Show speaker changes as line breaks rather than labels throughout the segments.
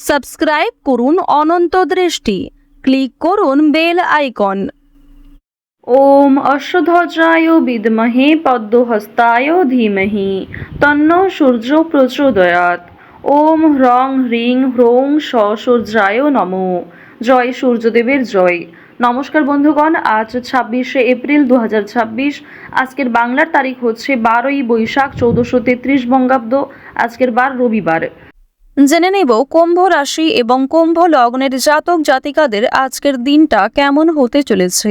Subscribe করুন অনন্ত দৃষ্টি, click করুন বেল আইকন। ওম অশ্বধ্বজায় বিদ্মহে পদ্মহস্তায় ধীমহি তন্নো সূর্য প্রচোদয়াৎ। ওম হ্রং হ্রিং হ্রৌং স সূর্যায় নমো। জয় সূর্যদেবের জয়। নমস্কার বন্ধুগণ, আজ 26শে এপ্রিল 2026। আজকের বাংলার তারিখ হচ্ছে 12ই বৈশাখ 1433 বঙ্গাব্দ। আজকের বার রবিবার। জেনে নেব কুম্ভ রাশি এবং কুম্ভ লগ্নের জাতক জাতিকাদের আজকের দিনটা কেমন হতে চলেছে,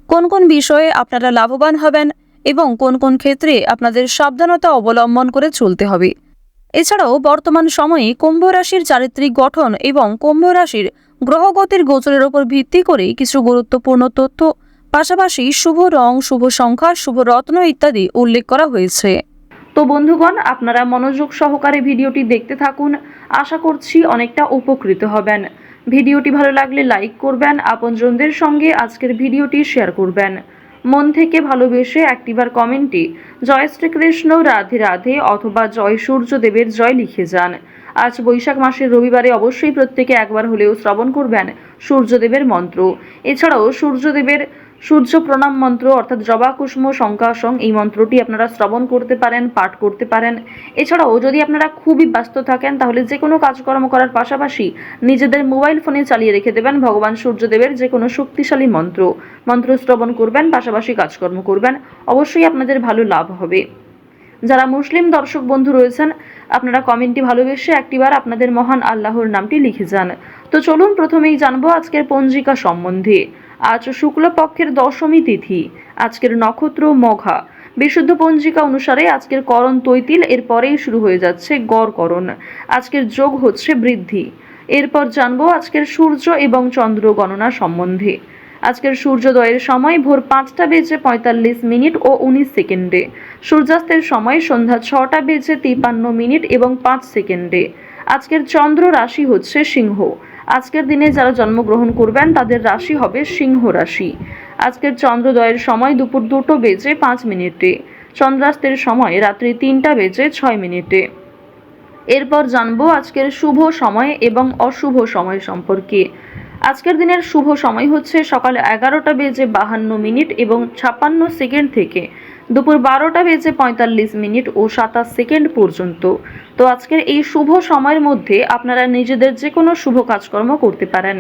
কোন কোন বিষয়ে আপনারা লাভবান হবেন এবং কোন কোন ক্ষেত্রে আপনাদের সাবধানতা অবলম্বন করে চলতে হবে। এছাড়াও বর্তমান সময়ে কুম্ভ রাশির চারিত্রিক গঠন এবং কুম্ভ রাশির গ্রহগতির গোচরের উপর ভিত্তি করে কিছু গুরুত্বপূর্ণ তথ্য, পাশাপাশি শুভ রং, শুভ সংখ্যা, শুভ রত্ন ইত্যাদি উল্লেখ করা হয়েছে। তো বন্ধুগণ, আপনারা মনোযোগ সহকারে ভিডিওটি দেখতে থাকুন। আশা করছি অনেকটা উপকৃত হবেন। ভিডিওটি ভালো লাগলে লাইক করবেন, আপনজনদের সঙ্গে আজকের ভিডিওটি শেয়ার করবেন। মন থেকে ভালোবেসে একটিবার কমেন্টে জয় শ্রীকৃষ্ণ, রাধে রাধে অথবা জয় সূর্যদেবের জয় লিখে যান। আজ বৈশাখ মাসের রবিবারে অবশ্যই প্রত্যেকে একবার হলেও শ্রবণ করবেন সূর্যদেবের মন্ত্র। এছাড়াও সূর্য প্রণাম মন্ত্র অর্থাৎ জবা কুসুম শঙ্কাসং, এই মন্ত্রটি আপনারা শ্রবণ করতে পারেন, পাঠ করতে পারেন। এছাড়াও যদি আপনারা খুবই ব্যস্ত থাকেন তাহলে যে কোনো কাজকর্ম করার পাশাপাশি নিজেদের মোবাইল ফোনে চালিয়ে রেখে দেবেন ভগবান সূর্যদেবের যে কোনো শক্তিশালী মন্ত্র শ্রবণ করবেন, পাশাপাশি কাজকর্ম করবেন। অবশ্যই আপনাদের ভালো লাভ হবে। যারা মুসলিম দর্শক বন্ধু রয়েছেন, আপনারা কমেন্টটি ভালোবেসে একটিবার আপনাদের মহান আল্লাহর নামটি লিখে যান। তো চলুন প্রথমেই জানবো আজকের পঞ্জিকা সম্বন্ধে। আজ শুক্লপক্ষের দশমী তিথি, আজকের নক্ষত্র মঘা। বিশুদ্ধ পঞ্জিকা অনুসারে আজকের করণ তৈতিল, এরপরেই শুরু হয়ে যাচ্ছে গড়করণ। আজকের যোগ হচ্ছে বৃদ্ধি। এরপর জানবো আজকের সূর্য এবং চন্দ্র গণনা সম্বন্ধে। আজকের সূর্যোদয়ের সময় ভোর 5টা বেজে 45 মিনিট ও 19 সেকেন্ডে। সূর্যাস্তের সময় সন্ধ্যা 6টা বেজে 53 মিনিট এবং 5 সেকেন্ডে। আজকের চন্দ্র রাশি হচ্ছে সিংহ। আজকের দিনে যারা জন্মগ্রহণ করবেন তাদের রাশি হবে সিংহ রাশি। আজকের চন্দ্রোদয়ের সময় দুপুর 2টা বেজে 5 মিনিটে। চন্দ্রাস্তের সময় রাত্রি 3টা বেজে 6 মিনিটে। এরপর জানবো আজকের শুভ সময় এবং অশুভ সময় সম্পর্কে। আজকের দিনের শুভ সময় হচ্ছে সকাল 11টা বেজে 52 মিনিট এবং 56 সেকেন্ড থেকে দুপুর 12টা বেজে 45 মিনিট ও 27 সেকেন্ড পর্যন্ত। তো আজকের এই শুভ সময়ের মধ্যে আপনারা নিজেদের যে কোনো শুভ কাজকর্ম করতে পারেন,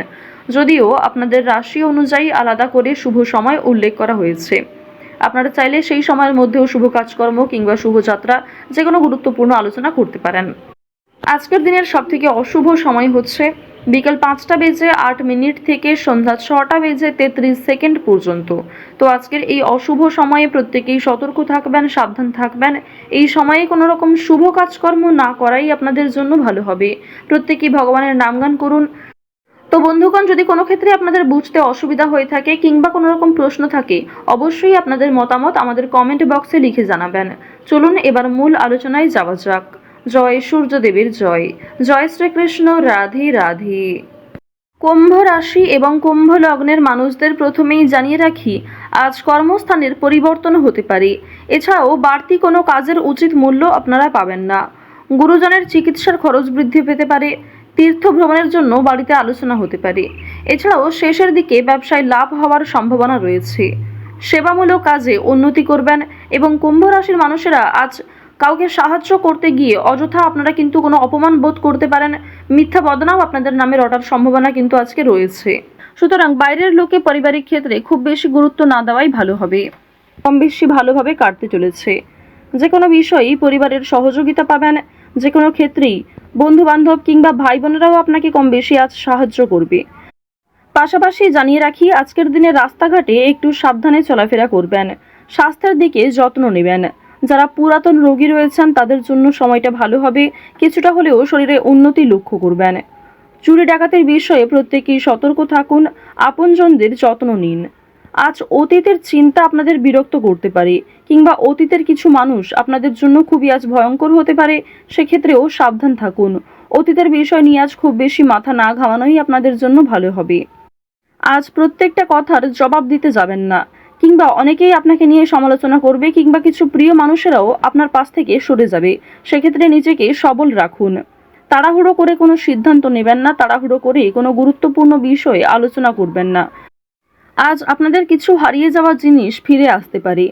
যদিও আপনাদের রাশি অনুযায়ী আলাদা করে শুভ সময় উল্লেখ করা হয়েছে। আপনারা চাইলে সেই সময়ের মধ্যেও শুভ কাজকর্ম কিংবা শুভযাত্রা যে কোনো গুরুত্বপূর্ণ আলোচনা করতে পারেন। আজকের দিনের সবথেকে অশুভ সময় হচ্ছে বিকেল 5টা বেজে 8 মিনিট থেকে সন্ধ্যা 6টা বেজে 33 সেকেন্ড পর্যন্ত। তো আজকের এই অশুভ সময়ে প্রত্যেকেই সতর্ক থাকবেন, সাবধান থাকবেন। এই সময়ে কোনো রকম শুভ কাজকর্ম না করাই আপনাদের জন্য ভালো হবে। প্রত্যেকেই ভগবানের নামগান করুন। তো বন্ধুগণ, যদি কোনো ক্ষেত্রে আপনাদের বুঝতে অসুবিধা হয়ে থাকে কিংবা কোনো রকম প্রশ্ন থাকে, অবশ্যই আপনাদের মতামত আমাদের কমেন্ট বক্সে লিখে জানাবেন। চলুন এবার মূল আলোচনায় যাওয়া যাক। জয় সূর্যদেবের জয়। জয় শ্রীকৃষ্ণ, রাধে রাধে। কুম্ভ রাশি এবং কুম্ভ লগ্নের মানুষদের প্রথমেই জানিয়ে রাখি, আজ কর্মস্থানের পরিবর্তন হতে পারে। এছাড়াও বাড়তি কোনো কাজের উচিত মূল্য আপনারা পাবেন না। গুরুজনের চিকিৎসার খরচ বৃদ্ধি পেতে পারে। তীর্থ ভ্রমণের জন্য বাড়িতে আলোচনা হতে পারে। এছাড়াও শেষের দিকে ব্যবসায় লাভ হওয়ার সম্ভাবনা রয়েছে। সেবামূলক কাজে উন্নতি করবেন এবং কুম্ভ রাশির মানুষেরা আজ কাউকে সাহায্য করতে গিয়ে অযথা আপনারা কিন্তু কোনো অপমান বোধ করতে পারেন। মিথ্যা বদনাম আপনাদের নামে রটার সম্ভাবনা কিন্তু আজকে রয়েছে। সুতরাং বাইরের লোকে পারিবারিক ক্ষেত্রে খুব বেশি গুরুত্ব না দেওয়াই ভালো হবে। কম বেশি ভালোভাবে কাটতে চলেছে। যে কোনো বিষয়েই পরিবারের সহযোগিতা পাবেন। যে কোনো ক্ষেত্রেই বন্ধু বান্ধব কিংবা ভাই বোনেরাও আপনাকে কম বেশি আজ সাহায্য করবে। পাশাপাশি জানিয়ে রাখি, আজকের দিনে রাস্তাঘাটে একটু সাবধানে চলাফেরা করবেন। স্বাস্থ্যের দিকে যত্ন নেবেন। যারা পুরাতন রোগী রয়েছেন তাদের জন্য সময়টা ভালো হবে। কিছুটা হলেও শরীরে উন্নতি লক্ষ্য করবেন। চুরি ডাকাতির বিষয়ে প্রত্যেকেই সতর্ক থাকুন। আপনজনদের যত্ন নিন। আজ অতীতের চিন্তা আপনাদের বিরক্ত করতে পারে কিংবা অতীতের কিছু মানুষ আপনাদের জন্য খুবই আজ ভয়ঙ্কর হতে পারে। সেক্ষেত্রেও সাবধান থাকুন। অতীতের বিষয় নিয়ে আজ খুব বেশি মাথা না ঘামানোই আপনাদের জন্য ভালো হবে। আজ প্রত্যেকটা কথার জবাব দিতে যাবেন না, কিংবা অনেকেই আপনাকে নিয়ে সমালোচনা করবে কিংবা কিছু প্রিয় মানুষেরাও আপনার পাশ থেকে সরে যাবে। সেক্ষেত্রে নিজেকে সবল রাখুন। তাড়াহুড়ো করে কোনো সিদ্ধান্ত নেবেন না, তাড়াহুড়ো করে কোনো গুরুত্বপূর্ণ বিষয়ে আলোচনা করবেন না। আজ আপনাদের কিছু হারিয়ে যাওয়া জিনিস ফিরে আসতে পারে।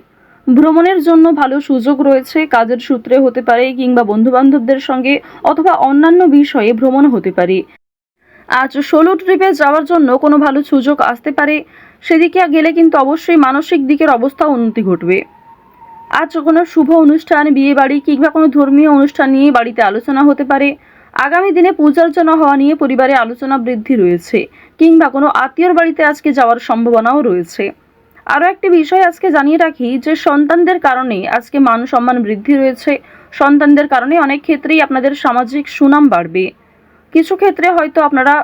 ভ্রমণের জন্য ভালো সুযোগ রয়েছে, কাজের সূত্রে হতে পারে কিংবা বন্ধুবান্ধবদের সঙ্গে অথবা অন্যান্য বিষয়ে ভ্রমণ হতে পারে। আজ সোলো ট্রিপে যাওয়ার জন্য কোনো ভালো সুযোগ আসতে পারে, সেদিকে গেলে কিন্তু অবশ্যই মানসিক দিকের অবস্থা উন্নতি ঘটবে। আজ কোনো শুভ অনুষ্ঠান, বিয়ে বাড়ি কিংবা কোনো ধর্মীয় অনুষ্ঠান নিয়ে বাড়িতে আলোচনা হতে পারে। আগামী দিনে পূজার্চনা হওয়া নিয়ে পরিবারে আলোচনা বৃদ্ধি রয়েছে, কিংবা কোনো আত্মীয়র বাড়িতে আজকে যাওয়ার সম্ভাবনাও রয়েছে। আরও একটি বিষয় আজকে জানিয়ে রাখি যে সন্তানদের কারণে আজকে মান সম্মান বৃদ্ধি রয়েছে। সন্তানদের কারণে অনেক ক্ষেত্রেই আপনাদের সামাজিক সুনাম বাড়বে। কিছু ক্ষেত্রে হয়তো আপনারা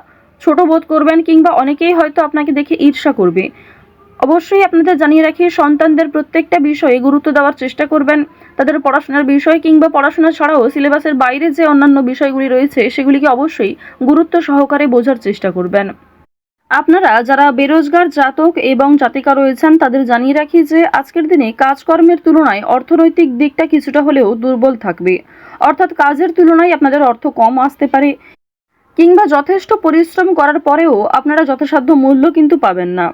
ছোট বোধ করবেন কিংবা অনেকেই হয়তো আপনাকে দেখে ঈর্ষা করবে। অবশ্যই আপনাদের জানিয়ে রাখি, সন্তানদের প্রত্যেকটা বিষয়ে গুরুত্ব দেওয়ার চেষ্টা করবেন। তাদের পড়াশোনার বিষয় কিংবা পড়াশোনা ছাড়াও সিলেবাসের বাইরে যে অন্যান্য বিষয়গুলি রয়েছে সেগুলিকে অবশ্যই গুরুত্ব সহকারে বোঝার চেষ্টা করবেন। আপনারা যারা বেরোজগার জাতক এবং জাতিকা রয়েছেন তাদের জানিয়ে রাখি যে আজকের দিনে কাজকর্মের তুলনায় অর্থনৈতিক দিকটা কিছুটা হলেও দুর্বল থাকবে। অর্থাৎ কাজের তুলনায় আপনাদের অর্থ কম আসতে পারে, কিংবা যথেষ্ট পরিশ্রম করার পরেও আপনারা যথাসাধ্য মূল্য কিন্তু পাবেন না।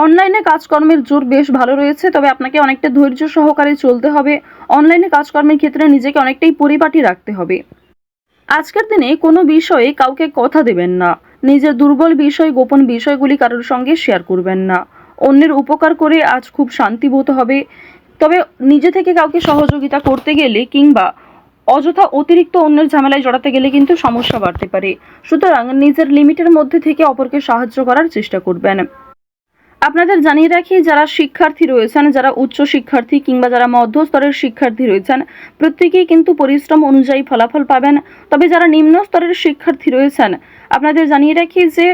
অনলাইনে কাজকর্মের জোর বেশ ভালো রয়েছে, তবে আপনাকে অনেকটা ধৈর্য সহকারে চলতে হবে। অনলাইনে কাজকর্মের ক্ষেত্রে নিজেকে অনেকটাই পরিপাটি রাখতে হবে। আজকের দিনে কোনো বিষয়ে কাউকে কথা দেবেন না। নিজের দুর্বল বিষয়, গোপন বিষয়গুলি কারোর সঙ্গে শেয়ার করবেন না। অন্যের উপকার করে আজ খুব শান্তি বোধ হবে। তবে নিজে থেকে কাউকে সহযোগিতা করতে গেলে কিংবা অযথা অতিরিক্ত অন্যের ঝামেলায় জড়াতে গেলে কিন্তু সমস্যা বাড়তে পারে। সুতরাং নিজের লিমিটের মধ্যে থেকে অপরকে সাহায্য করার চেষ্টা করবেন। আপনাদের জানিয়ে রাখি, যারা শিক্ষার্থী রয়েছেন, যারা উচ্চ শিক্ষার্থী কিংবা যারা মধ্যস্তরের শিক্ষার্থী রয়েছেন, প্রত্যেকেই কিন্তু পরিশ্রম অনুযায়ী ফলাফল পাবেন। তবে যারা নিম্ন স্তরের শিক্ষার্থী রয়েছেন, আপনাদের জানিয়ে রাখি যে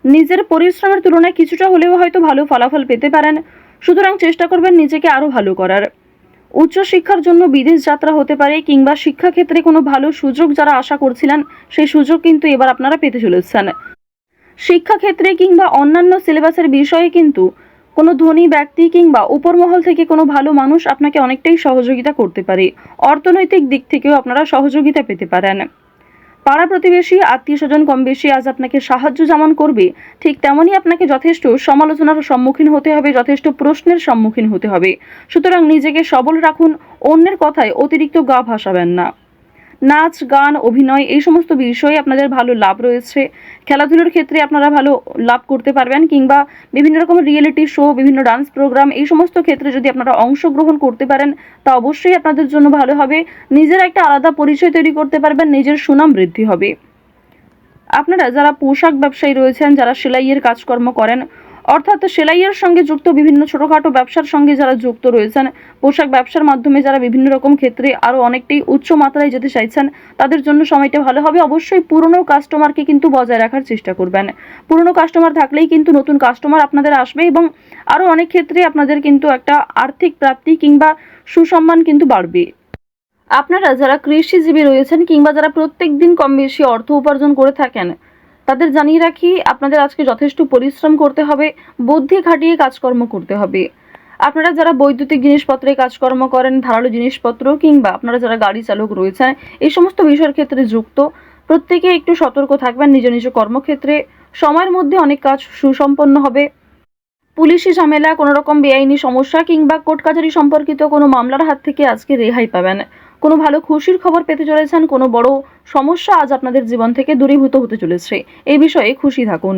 নিজের পরিশ্রমের তুলনায় কিছুটা হলেও হয়তো ভালো ফলাফল পেতে পারেন। সুতরাং চেষ্টা করবেন নিজেকে আরও ভালো করার। উচ্চশিক্ষার জন্য বিদেশ যাত্রা হতে পারে, কিংবা শিক্ষাক্ষেত্রে কোনো ভালো সুযোগ যারা আশা করছিলেন সেই সুযোগ কিন্তু এবার আপনারা পেতে চলেছেন। শিক্ষাক্ষেত্রে কিংবা অন্যান্য সিলেবাসের বিষয়ে কিন্তু কোনো ধনী ব্যক্তি কিংবা উপরমহল থেকে কোনো ভালো মানুষ আপনাকে অনেকটাই সহযোগিতা করতে পারে। অর্থনৈতিক দিক থেকেও আপনারা সহযোগিতা পেতে পারেন। পাড়া প্রতিবেশী, আত্মীয় স্বজন কম বেশি আজ আপনাকে সাহায্য যেমন করবে, ঠিক তেমনই আপনাকে যথেষ্ট সমালোচনার সম্মুখীন হতে হবে, যথেষ্ট প্রশ্নের সম্মুখীন হতে হবে। সুতরাং নিজেকে সবল রাখুন, অন্যের কথায় অতিরিক্ত গা ভাসাবেন না। নাচ, গান, অভিনয় এই সমস্ত বিষয়ে আপনাদের ভালো লাভ রয়েছে। খেলাধুলোর ক্ষেত্রে আপনারা ভালো লাভ করতে পারবেন, কিংবা বিভিন্ন রকমের রিয়েলিটি শো, বিভিন্ন ডান্স প্রোগ্রাম এই সমস্ত ক্ষেত্রে যদি আপনারা অংশগ্রহণ করতে পারেন তা অবশ্যই আপনাদের জন্য ভালো হবে। নিজের একটা আলাদা পরিচয় তৈরি করতে পারবেন, নিজের সুনাম বৃদ্ধি হবে। আপনারা যারা পোশাক ব্যবসায়ী রয়েছেন, যারা সেলাইয়ের কাজকর্ম করেন, অর্থাৎ সেলাইয়ের সঙ্গে যুক্ত বিভিন্ন ছোটোখাটো ব্যবসার সঙ্গে যারা যুক্ত রয়েছেন, পোশাক ব্যবসার মাধ্যমে যারা বিভিন্ন রকম ক্ষেত্রে আরও অনেকটাই উচ্চ মাত্রায় যেতে চাইছেন, তাদের জন্য সময়টা ভালো হবে। অবশ্যই পুরনো কাস্টমারকে কিন্তু বজায় রাখার চেষ্টা করবেন। পুরনো কাস্টমার থাকলেই কিন্তু নতুন কাস্টমার আপনাদের আসবে, এবং আরও অনেক ক্ষেত্রে আপনাদের কিন্তু একটা আর্থিক প্রাপ্তি কিংবা সুসম্মান কিন্তু বাড়বে। আপনারা যারা কৃষিজীবী রয়েছেন কিংবা যারা প্রত্যেক দিন কম বেশি অর্থ উপার্জন করে থাকেন, তাদের জানিয়ে রাখি আপনাদের আজকে যথেষ্ট পরিশ্রম করতে হবে, বুদ্ধি খাটিয়ে কাজকর্ম করতে হবে। আপনারা যারা বৈদ্যুতিক জিনিসপত্রে কাজকর্ম করেন, ধারালো জিনিসপত্র, কিংবা আপনারা যারা গাড়ি চালক রয়েছেন, এই সমস্ত বিষয়ের ক্ষেত্রে যুক্ত, প্রত্যেকে একটু সতর্ক থাকবেন নিজ নিজ কর্মক্ষেত্রে। সময়ের মধ্যে অনেক কাজ সুসম্পন্ন হবে। পুলিশি ঝামেলা, কোনো রকম বেআইনি সমস্যা কিংবা কোর্ট কাছারি সম্পর্কিত কোনো মামলার হাত থেকে আজকে রেহাই পাবেন। কোনো ভালো খুশির খবর পেতে চলেছেন, কোনো বড় সমস্যা আজ আপনাদের জীবন থেকে দূরীভূত হতে চলেছে, এই বিষয়ে খুশি থাকুন।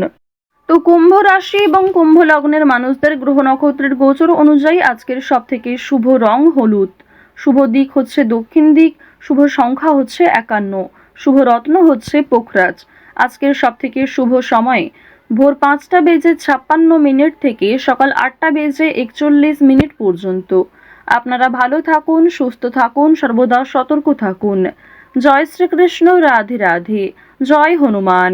তো কুম্ভ রাশি এবং কুম্ভ লগ্নের মানুষদের গ্রহ নক্ষত্রের গোচর অনুযায়ী আজকের সব থেকে শুভ রং হলুদ, শুভ দিক হচ্ছে দক্ষিণ দিক, শুভ সংখ্যা হচ্ছে 51, শুভ রত্ন হচ্ছে পোখরাজ। আজকের সব থেকে শুভ সময় ভোর 5টা বেজে 56 মিনিট থেকে সকাল 8টা বেজে 41 মিনিট পর্যন্ত। আপনারা ভালো থাকুন, সুস্থ থাকুন, সর্বদা সতর্ক থাকুন। জয় শ্রীকৃষ্ণ, রাধে রাধে, জয় হনুমান।